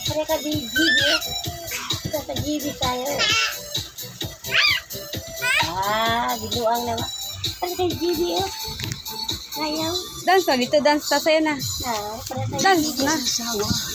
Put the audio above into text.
Pare ka di GB. Ito sa GB tayo. Biluang naman. Pare ka GB oh. Ayaw. Dance, dito dance ta sa'yo na. Pare ka Dance GB. na.